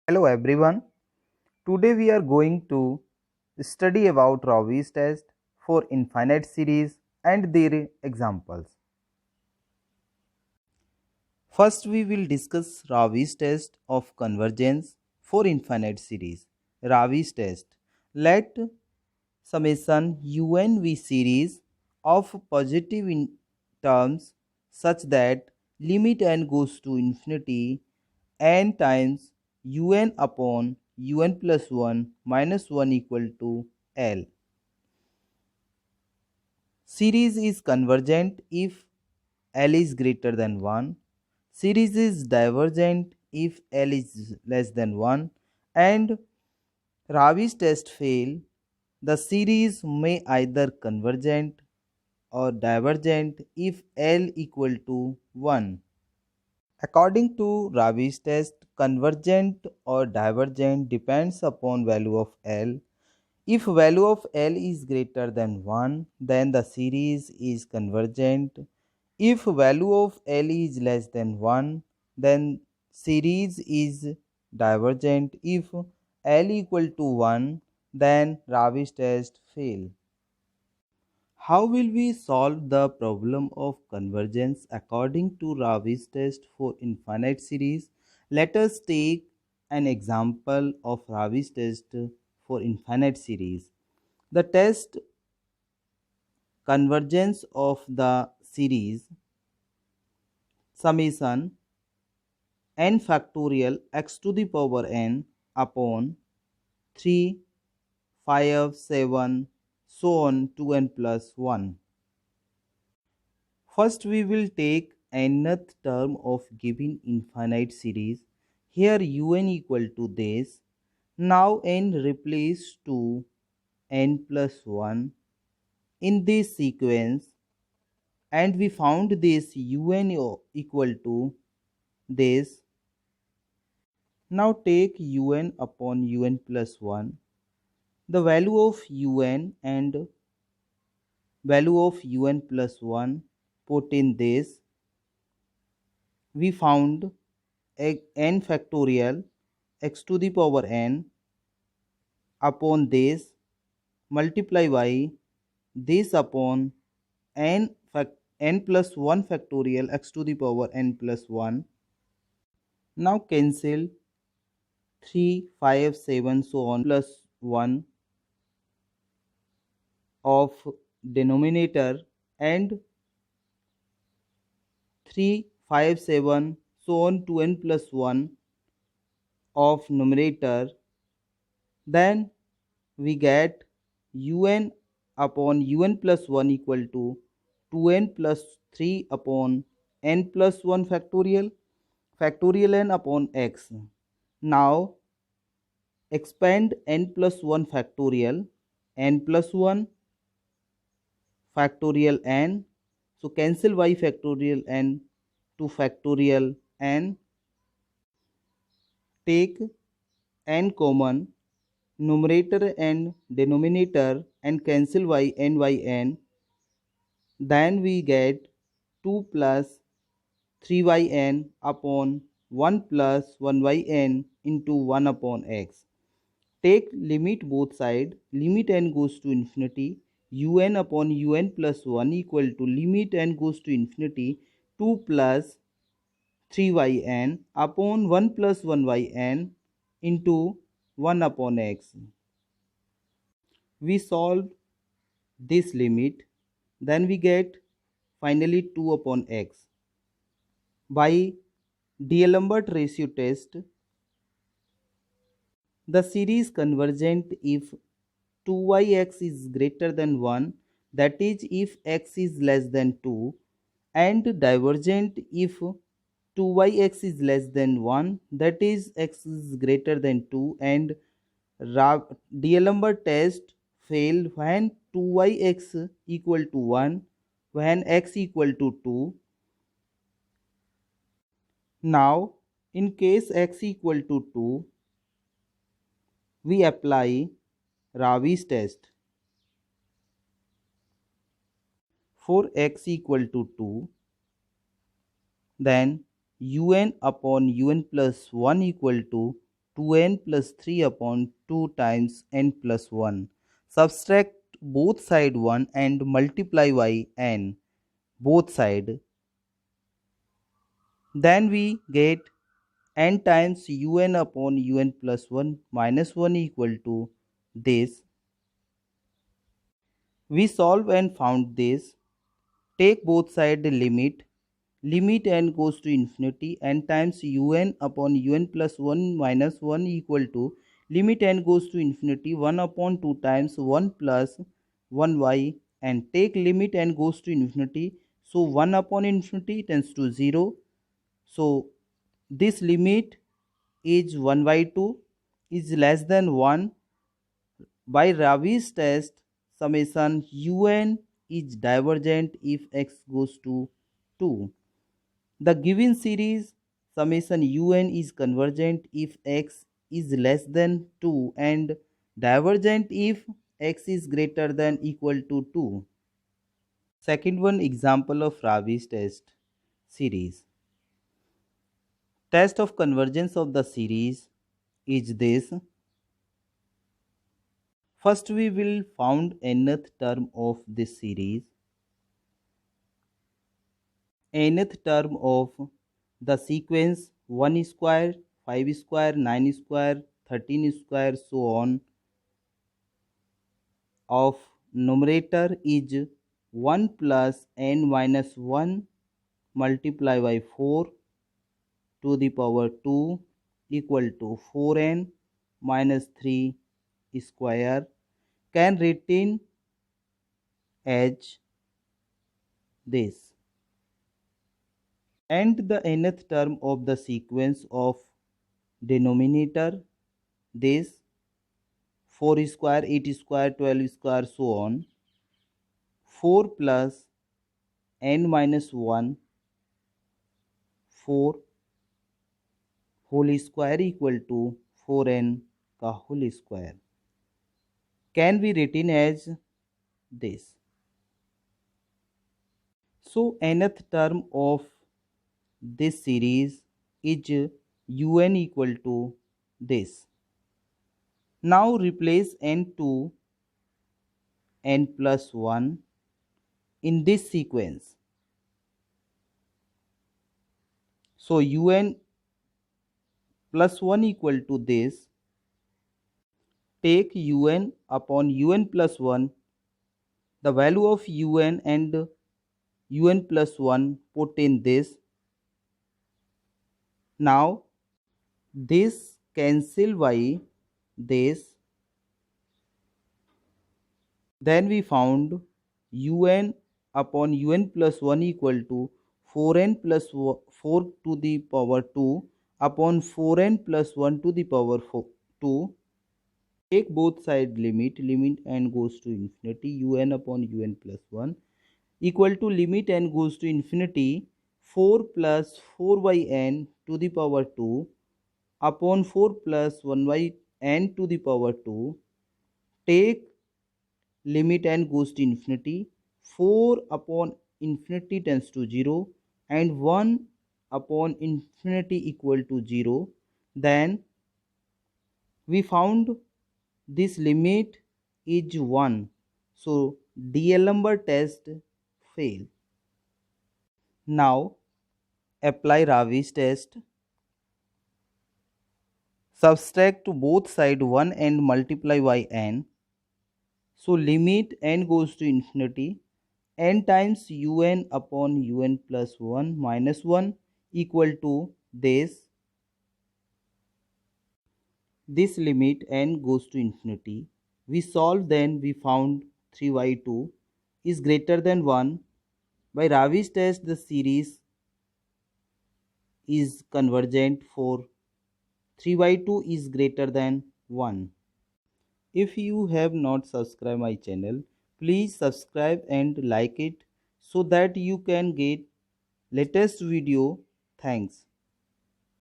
Hello everyone. Today we are going to study about Ravi's test for infinite series and their examples. First we will discuss Ravi's test of convergence for infinite series. Ravi's test. Let summation unv series of positive terms such that limit n goes to infinity n times un upon un plus 1 minus 1 equal to L. Series is convergent if L is greater than 1. Series is divergent if L is less than 1. And Ravi's test fail. The series may either convergent or divergent if L equal to 1. According to Ravi's test, convergent or divergent depends upon value of L. If value of L is greater than 1, then the series is convergent. If value of L is less than 1, then series is divergent. If L equal to 1, then Ravi's test fail. How will we solve the problem of convergence according to Ravi's test for infinite series? Let us take an example of Ravi's test for infinite series. The test convergence of the series summation n factorial x to the power n upon 3, 5, 7, so on to n plus 1. First we will take nth term of given infinite series. Here un equal to this. Now n replace to n plus 1 in this sequence, and we found this un equal to this. Now take un upon un plus 1. The value of un and value of un plus 1 put in this. We found n factorial x to the power n upon this multiply by this upon n plus 1 factorial x to the power n plus 1. Now cancel 3, 5, 7, so on plus 1 of denominator and 3, 5, 7, so on to n plus 1 of numerator. Then we get un upon un plus 1 equal to 2n plus 3 upon n plus 1 factorial n upon x. Now expand n plus 1 factorial n plus 1 factorial n. So cancel y factorial n to factorial n. Take n common, numerator and denominator, and cancel y n by n. Then we get 2 plus 3yn upon 1 plus 1yn into 1 upon x. Take limit both side. Limit n goes to infinity. Un upon un plus 1 equal to limit n goes to infinity 2 plus 3yn upon 1 plus 1yn into 1 upon x. We solve this limit. Then we get finally 2 upon x. By D'Alembert ratio test, the series convergent if 2yx is greater than 1, that is if x is less than 2, and divergent if 2yx is less than 1, that is x is greater than 2, and D'Alembert test fail when 2yx equal to 1, when x equal to 2. Now in case x equal to 2, we apply Ravi's test. For x equal to 2, then un upon un plus 1 equal to 2n plus 3 upon 2 times n plus 1. Subtract both side 1 and multiply by n both side. Then we get n times un upon un plus 1 minus 1 equal to this. We solve and found this. Take both side limit. Limit n goes to infinity. N times un upon un plus 1 minus 1 equal to limit n goes to infinity 1 upon 2 times 1 plus 1y, and take limit n goes to infinity. So 1 upon infinity tends to 0. So this limit is 1 by 2 is less than 1. By Ravi's test, summation un is divergent if x goes to 2. The given series summation un is convergent if x is less than 2 and divergent if x is greater than equal to 2. Second one, example of Ravi's test series. Test of convergence of the series is this. First we will found nth term of this series. Nth term of the sequence 1 square, 5 square, 9 square, 13 square, so on, of numerator is 1 plus n minus 1 multiplied by 4 to the power 2 equal to 4n minus 3 square, can written as this. And the nth term of the sequence of denominator this 4 square, 8 square, 12 square, so on, 4 plus n minus 1 4 whole square equal to 4n का whole square, can be written as this. So nth term of this series is un equal to this. Now replace n to n plus 1 in this sequence. So un plus 1 equal to this. Take un upon un plus 1, the value of un and un plus 1 put in this. Now this cancel by this. Then we found un upon un plus 1 equal to 4n plus 4 to the power 2 upon 4n plus 1 to the power 2. Take both side limit n goes to infinity un upon un plus 1 equal to limit n goes to infinity 4 plus 4 by n to the power 2 upon 4 plus 1 by n to the power 2. Take limit n goes to infinity 4 upon infinity tends to 0 and 1 upon infinity equal to 0. Then we found this limit is 1. So D'Alembert test fail. Now apply Ravi's test. Subtract to both side 1 and multiply by n. So limit n goes to infinity n times un upon un plus 1 minus 1 equal to this. This limit n goes to infinity. We solve, then we found 3y2 is greater than 1. By Ravi's test, the series is convergent for 3y2 is greater than 1. If you have not subscribed my channel, please subscribe and like it so that you can get latest video. Thanks.